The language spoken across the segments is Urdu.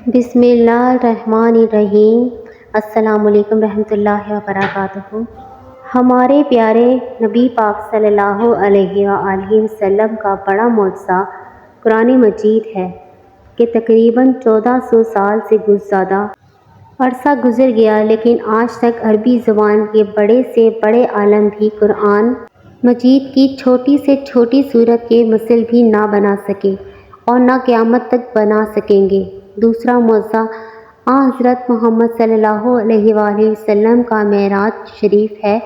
بسم اللہ الرحمن الرحیم۔ السلام علیکم رحمۃ اللہ وبرکاتہ۔ ہمارے پیارے نبی پاک صلی اللہ علیہ وآلہ وسلم کا بڑا معجزہ قرآن مجید ہے کہ تقریباً 1400 سال سے زیادہ عرصہ گزر گیا، لیکن آج تک عربی زبان کے بڑے سے بڑے عالم بھی قرآن مجید کی چھوٹی سے چھوٹی سورت کے مثل بھی نہ بنا سکے اور نہ قیامت تک بنا سکیں گے۔ دوسرا معجزہ حضرت محمد صلی اللہ علیہ وآلہ وسلم کا معراج شریف ہے۔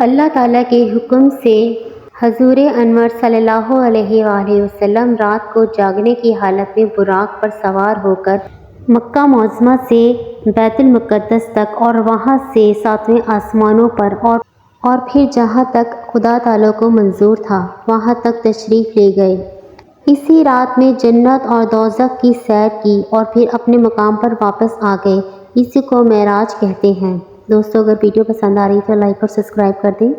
اللہ تعالیٰ کے حکم سے حضور انور صلی اللہ علیہ وآلہ وسلم رات کو جاگنے کی حالت میں براق پر سوار ہو کر مکہ معظمہ سے بیت المقدس تک اور وہاں سے 7ویں آسمانوں پر اور پھر جہاں تک خدا تعالیٰ کو منظور تھا وہاں تک تشریف لے گئے۔ اسی رات میں جنت اور دوزخ کی سیر کی اور پھر اپنے مقام پر واپس آ گئے۔ اسی کو معراج کہتے ہیں۔ دوستو، اگر ویڈیو پسند آ رہی تو لائک اور سبسکرائب کر دیں۔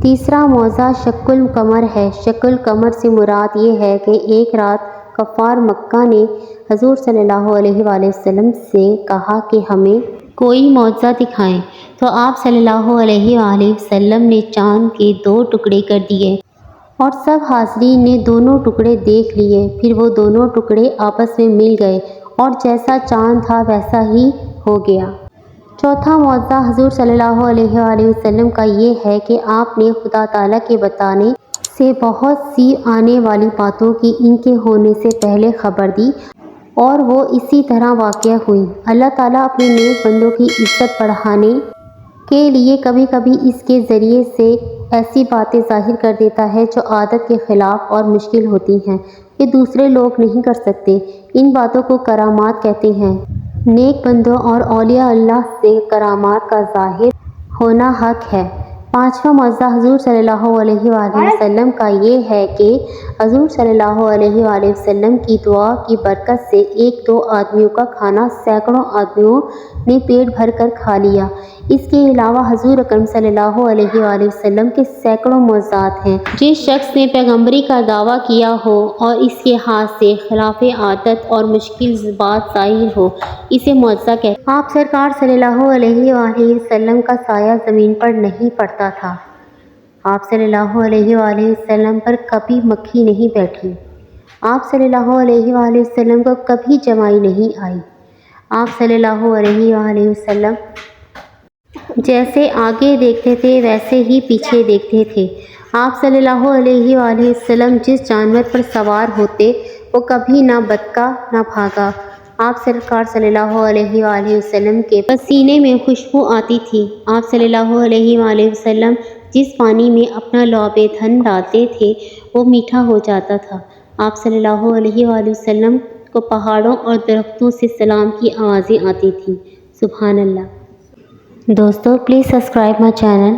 تیسرا معجزہ شق القمر ہے۔ شق القمر سے مراد یہ ہے کہ ایک رات کفار مکہ نے حضور صلی اللہ علیہ وآلہ وسلم سے کہا کہ ہمیں کوئی معجزہ دکھائیں، تو آپ صلی اللہ علیہ وآلہ وسلم نے چاند کے 2 ٹکڑے کر دیے اور سب حاضرین نے دونوں ٹکڑے دیکھ لیے۔ پھر وہ دونوں ٹکڑے آپس میں مل گئے اور جیسا چاند تھا ویسا ہی ہو گیا۔ چوتھا معجزہ حضور صلی اللہ علیہ وآلہ وسلم کا یہ ہے کہ آپ نے خدا تعالیٰ کے بتانے سے بہت سی آنے والی باتوں کی ان کے ہونے سے پہلے خبر دی اور وہ اسی طرح واقع ہوئیں۔ اللہ تعالیٰ اپنے نیک بندوں کی عزت بڑھانے کے لیے کبھی کبھی اس کے ذریعے سے ایسی باتیں ظاہر کر دیتا ہے جو عادت کے خلاف اور مشکل ہوتی ہیں، کہ دوسرے لوگ نہیں کر سکتے۔ ان باتوں کو کرامات کہتے ہیں۔ نیک بندوں اور اولیاء اللہ سے کرامات کا ظاہر ہونا حق ہے۔ پانچواں معجزہ حضور صلی اللہ علیہ وآلہ وسلم کا یہ ہے کہ حضور صلی اللہ علیہ وآلہ وسلم کی دعا کی برکت سے 1-2 آدمیوں کا کھانا سینکڑوں آدمیوں نے پیٹ بھر کر کھا لیا۔ اس کے علاوہ حضور اکرم صلی اللہ علیہ وآلہ وسلم کے سینکڑوں معجزات ہیں۔ جس شخص نے پیغمبری کا دعویٰ کیا ہو اور اس کے ہاتھ سے خلاف عادت اور مشکل بات ظاہر ہو، اسے معجزہ کہتے ہیں۔ آپ سرکار صلی اللہ علیہ وآلہ وسلم کا سایہ زمین پر نہیں پڑتا تھا۔ آپ صلی اللہ علیہ وآلہ وسلم پر کبھی مکھی نہیں بیٹھی۔ آپ صلی اللہ علیہ وآلہ وسلم کو کبھی جمائی نہیں آئی۔ آپ صلی اللہ علیہ وآلہ وسلم جیسے آگے دیکھتے تھے ویسے ہی پیچھے دیکھتے تھے۔ آپ صلی اللہ علیہ وآلہ وسلم جس جانور پر سوار ہوتے وہ کبھی نہ بھٹکا نہ بھاگا۔ آپ سرکار صلی اللہ علیہ وآلہ وسلم کے پسینے میں خوشبو آتی تھی۔ آپ صلی اللہ علیہ وآلہ وسلم جس پانی میں اپنا لعاب تن ڈالتے تھے وہ میٹھا ہو جاتا تھا۔ آپ صلی اللہ علیہ وآلہ وسلم کو پہاڑوں اور درختوں سے سلام کی آوازیں آتی تھیں۔ سبحان اللہ۔ دوستو، پلیز سبسکرائب مائی چینل۔